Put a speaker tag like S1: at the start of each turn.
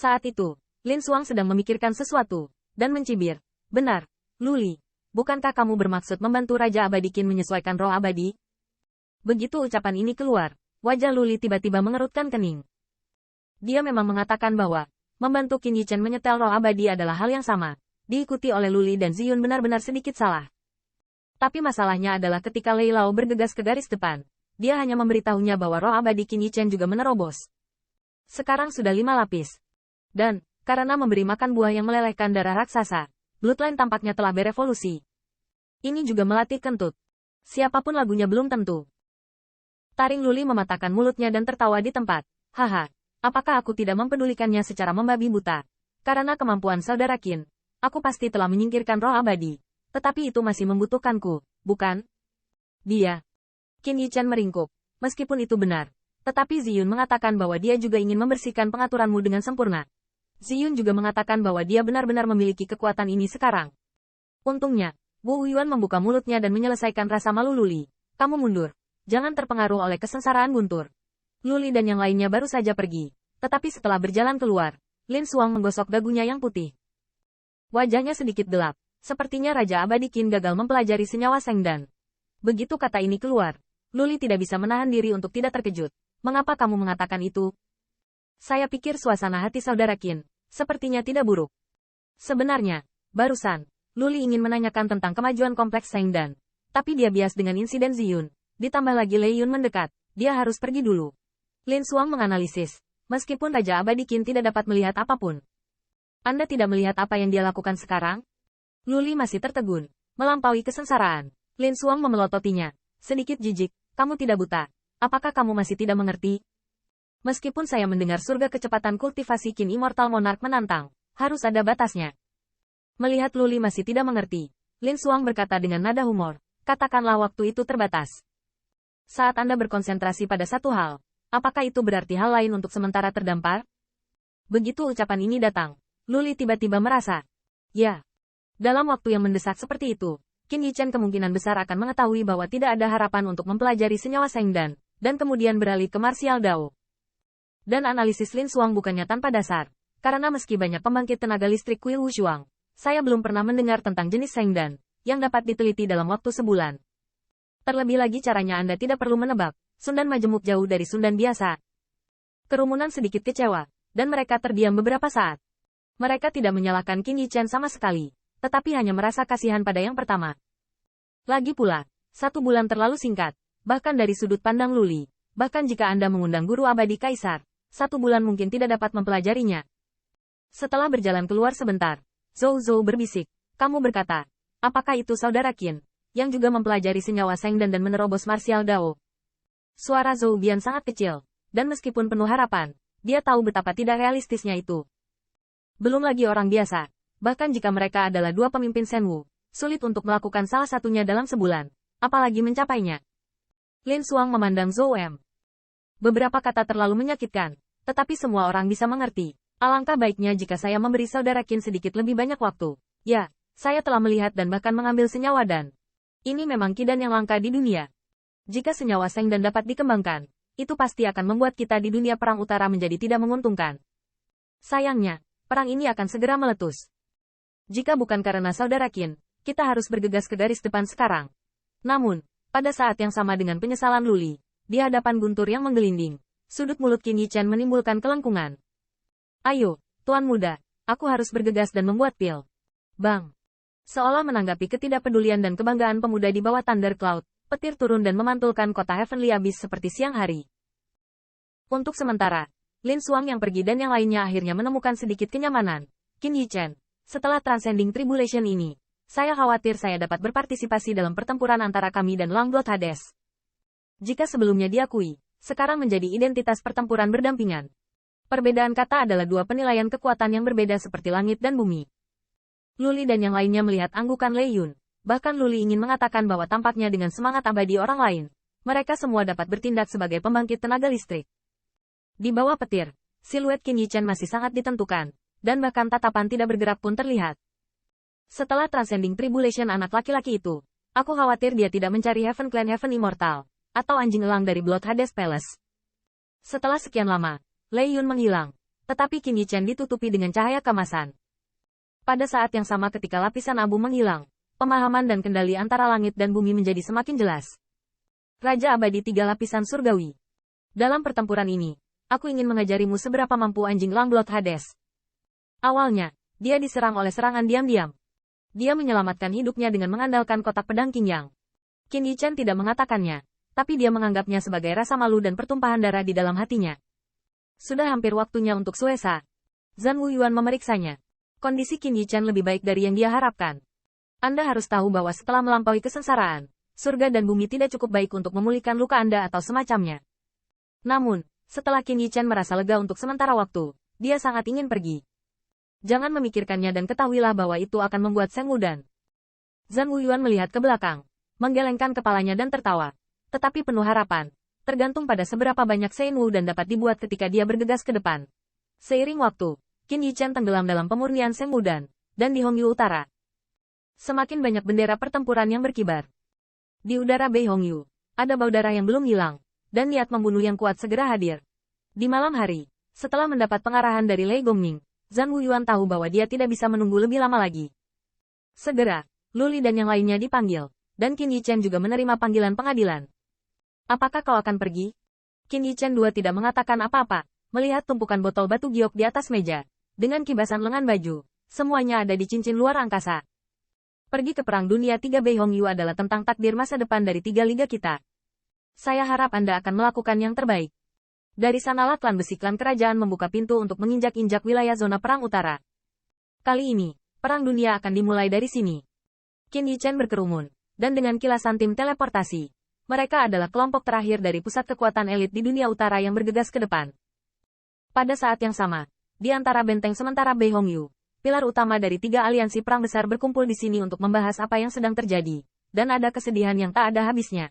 S1: Saat itu, Lin Xuang sedang memikirkan sesuatu, dan mencibir. Benar, Luli. Bukankah kamu bermaksud membantu Raja Abadi Qin menyesuaikan roh abadi? Begitu ucapan ini keluar, wajah Luli tiba-tiba mengerutkan kening. Dia memang mengatakan bahwa membantu Qin Yichen menyetel roh abadi adalah hal yang sama. Diikuti oleh Luli dan Ziyun benar-benar sedikit salah. Tapi masalahnya adalah ketika Lei Lao bergegas ke garis depan, dia hanya memberitahunya bahwa roh abadi Qin Yichen juga menerobos. Sekarang sudah 5 lapis. Dan, karena memberi makan buah yang melelehkan darah raksasa, Bloodline tampaknya telah berevolusi. Ini juga melatih kentut. Siapapun lagunya belum tentu. Taring Luli mematahkan mulutnya dan tertawa di tempat. Haha, apakah aku tidak mempedulikannya secara membabi buta? Karena kemampuan saudara Qin, aku pasti telah menyingkirkan roh abadi. Tetapi itu masih membutuhkanku, bukan? Dia. Qin Yichen meringkuk. Meskipun itu benar. Tetapi Ziyun mengatakan bahwa dia juga ingin membersihkan pengaturanmu dengan sempurna. Ziyun juga mengatakan bahwa dia benar-benar memiliki kekuatan ini sekarang. Untungnya, Wu Yuan membuka mulutnya dan menyelesaikan rasa malu Luli. Kamu mundur. Jangan terpengaruh oleh kesengsaraan guntur. Luli dan yang lainnya baru saja pergi. Tetapi setelah berjalan keluar, Lin Xuang menggosok dagunya yang putih. Wajahnya sedikit gelap. Sepertinya Raja Abadi Qin gagal mempelajari senyawa Sengdan. Begitu kata ini keluar, Luli tidak bisa menahan diri untuk tidak terkejut. Mengapa kamu mengatakan itu? Saya pikir suasana hati saudara Qin sepertinya tidak buruk. Sebenarnya, barusan, Luli ingin menanyakan tentang kemajuan kompleks Sengdan. Tapi dia bias dengan insiden Ziyun. Ditambah lagi Lei Yun mendekat, dia harus pergi dulu. Lin Xuang menganalisis. Meskipun Raja Abadi Qin tidak dapat melihat apapun. Anda tidak melihat apa yang dia lakukan sekarang? Luli masih tertegun, melampaui kesengsaraan. Lin Xuang memelototinya. Sedikit jijik, kamu tidak buta. Apakah kamu masih tidak mengerti? Meskipun saya mendengar surga kecepatan kultivasi Qin Immortal Monarch menantang, harus ada batasnya. Melihat Luli masih tidak mengerti, Lin Xuang berkata dengan nada humor, katakanlah waktu itu terbatas. Saat Anda berkonsentrasi pada satu hal, apakah itu berarti hal lain untuk sementara terdampar? Begitu ucapan ini datang, Luli tiba-tiba merasa, ya, dalam waktu yang mendesak seperti itu, Qin Yichen kemungkinan besar akan mengetahui bahwa tidak ada harapan untuk mempelajari senyawa Sengdan, dan kemudian beralih ke Martial Dao. Dan analisis Lin Xuang bukannya tanpa dasar, karena meski banyak pembangkit tenaga listrik kuil Wushuang, saya belum pernah mendengar tentang jenis Sengdan, yang dapat diteliti dalam waktu sebulan. Terlebih lagi caranya Anda tidak perlu menebak, Sundan majemuk jauh dari Sundan biasa. Kerumunan sedikit kecewa, dan mereka terdiam beberapa saat. Mereka tidak menyalahkan Qin Yichen sama sekali, tetapi hanya merasa kasihan pada yang pertama. Lagi pula, 1 bulan terlalu singkat, bahkan dari sudut pandang Luli, bahkan jika Anda mengundang guru abadi Kaisar, 1 bulan mungkin tidak dapat mempelajarinya. Setelah berjalan keluar sebentar, Zhou Zhou berbisik, kamu berkata, apakah itu saudara Qin, yang juga mempelajari senyawa Sengdan dan menerobos Martial Dao? Suara Zhou Bian sangat kecil, dan meskipun penuh harapan, dia tahu betapa tidak realistisnya itu. Belum lagi orang biasa, bahkan jika mereka adalah 2 pemimpin Shenwu, sulit untuk melakukan salah satunya dalam sebulan, apalagi mencapainya. Lin Xuang memandang Zhou M. Beberapa kata terlalu menyakitkan, tetapi semua orang bisa mengerti. Alangkah baiknya jika saya memberi saudara Qin sedikit lebih banyak waktu. Ya, saya telah melihat dan bahkan mengambil senyawa dan ini memang kidan yang langka di dunia. Jika senyawa Sengdan dapat dikembangkan, itu pasti akan membuat kita di dunia perang utara menjadi tidak menguntungkan. Sayangnya, perang ini akan segera meletus. Jika bukan karena saudara Qin, kita harus bergegas ke garis depan sekarang. Namun, pada saat yang sama dengan penyesalan Luli, di hadapan guntur yang menggelinding, sudut mulut Qin Yichen menimbulkan kelengkungan. Ayo, Tuan Muda, aku harus bergegas dan membuat pil. Bang. Seolah menanggapi ketidakpedulian dan kebanggaan pemuda di bawah Thunder Cloud, petir turun dan memantulkan kota Heavenly Abyss seperti siang hari. Untuk sementara, Lin Xuang yang pergi dan yang lainnya akhirnya menemukan sedikit kenyamanan. Qin Yichen, setelah Transcending Tribulation ini, saya khawatir saya dapat berpartisipasi dalam pertempuran antara kami dan Langblood Hades. Jika sebelumnya diakui, sekarang menjadi identitas pertempuran berdampingan. Perbedaan kata adalah 2 penilaian kekuatan yang berbeda seperti langit dan bumi. Luli dan yang lainnya melihat anggukan Lei Yun. Bahkan Luli ingin mengatakan bahwa tampaknya dengan semangat abadi orang lain, mereka semua dapat bertindak sebagai pembangkit tenaga listrik. Di bawah petir, siluet Qin Yichen masih sangat ditentukan, dan bahkan tatapan tidak bergerak pun terlihat. Setelah Transcending Tribulation anak laki-laki itu, aku khawatir dia tidak mencari Heaven Clan Heaven Immortal, atau anjing elang dari Blood Hades Palace. Setelah sekian lama, Lei Yun menghilang, tetapi Qin Yichen ditutupi dengan cahaya keemasan. Pada saat yang sama ketika lapisan abu menghilang, pemahaman dan kendali antara langit dan bumi menjadi semakin jelas. Raja Abadi tiga lapisan surgawi. Dalam pertempuran ini, aku ingin mengajarimu seberapa mampu anjing Langblood Hades. Awalnya, dia diserang oleh serangan diam-diam. Dia menyelamatkan hidupnya dengan mengandalkan kotak pedang Qin Yang. Qin Yichen tidak mengatakannya, tapi dia menganggapnya sebagai rasa malu dan pertumpahan darah di dalam hatinya. Sudah hampir waktunya untuk Suesa. Zhan Wuyuan memeriksanya. Kondisi Qin Yichen lebih baik dari yang dia harapkan. Anda harus tahu bahwa setelah melampaui kesengsaraan, surga dan bumi tidak cukup baik untuk memulihkan luka Anda atau semacamnya. Namun, setelah Qin Yichen merasa lega untuk sementara waktu, dia sangat ingin pergi. Jangan memikirkannya dan ketahuilah bahwa itu akan membuat Seng Wudan. Zhan Wuyuan melihat ke belakang, menggelengkan kepalanya dan tertawa. Tetapi penuh harapan, tergantung pada seberapa banyak Sein Wudan dapat dibuat ketika dia bergegas ke depan. Seiring waktu, Qin Yichen tenggelam dalam pemurnian Seng Wudan, dan di Hongyu Utara. Semakin banyak bendera pertempuran yang berkibar. Di udara Bei Hongyu, ada bau darah yang belum hilang, dan niat membunuh yang kuat segera hadir. Di malam hari, setelah mendapat pengarahan dari Lei Gongming, Zhan Wuyuan tahu bahwa dia tidak bisa menunggu lebih lama lagi. Segera, Luli dan yang lainnya dipanggil, dan Qin Yichen juga menerima panggilan pengadilan. Apakah kau akan pergi? Qin Yichen II tidak mengatakan apa-apa, melihat tumpukan botol batu giok di atas meja. Dengan kibasan lengan baju, semuanya ada di cincin luar angkasa. Pergi ke Perang Dunia 3 Bei Hongyu adalah tentang takdir masa depan dari tiga liga kita. Saya harap Anda akan melakukan yang terbaik. Dari sanalah klan besi klan kerajaan membuka pintu untuk menginjak-injak wilayah zona perang utara. Kali ini, perang dunia akan dimulai dari sini. Qin Yichen berkerumun, dan dengan kilasan tim teleportasi, mereka adalah kelompok terakhir dari pusat kekuatan elit di dunia utara yang bergegas ke depan. Pada saat yang sama, di antara benteng sementara Bei Hongyu, pilar utama dari tiga aliansi perang besar berkumpul di sini untuk membahas apa yang sedang terjadi, dan ada kesedihan yang tak ada habisnya.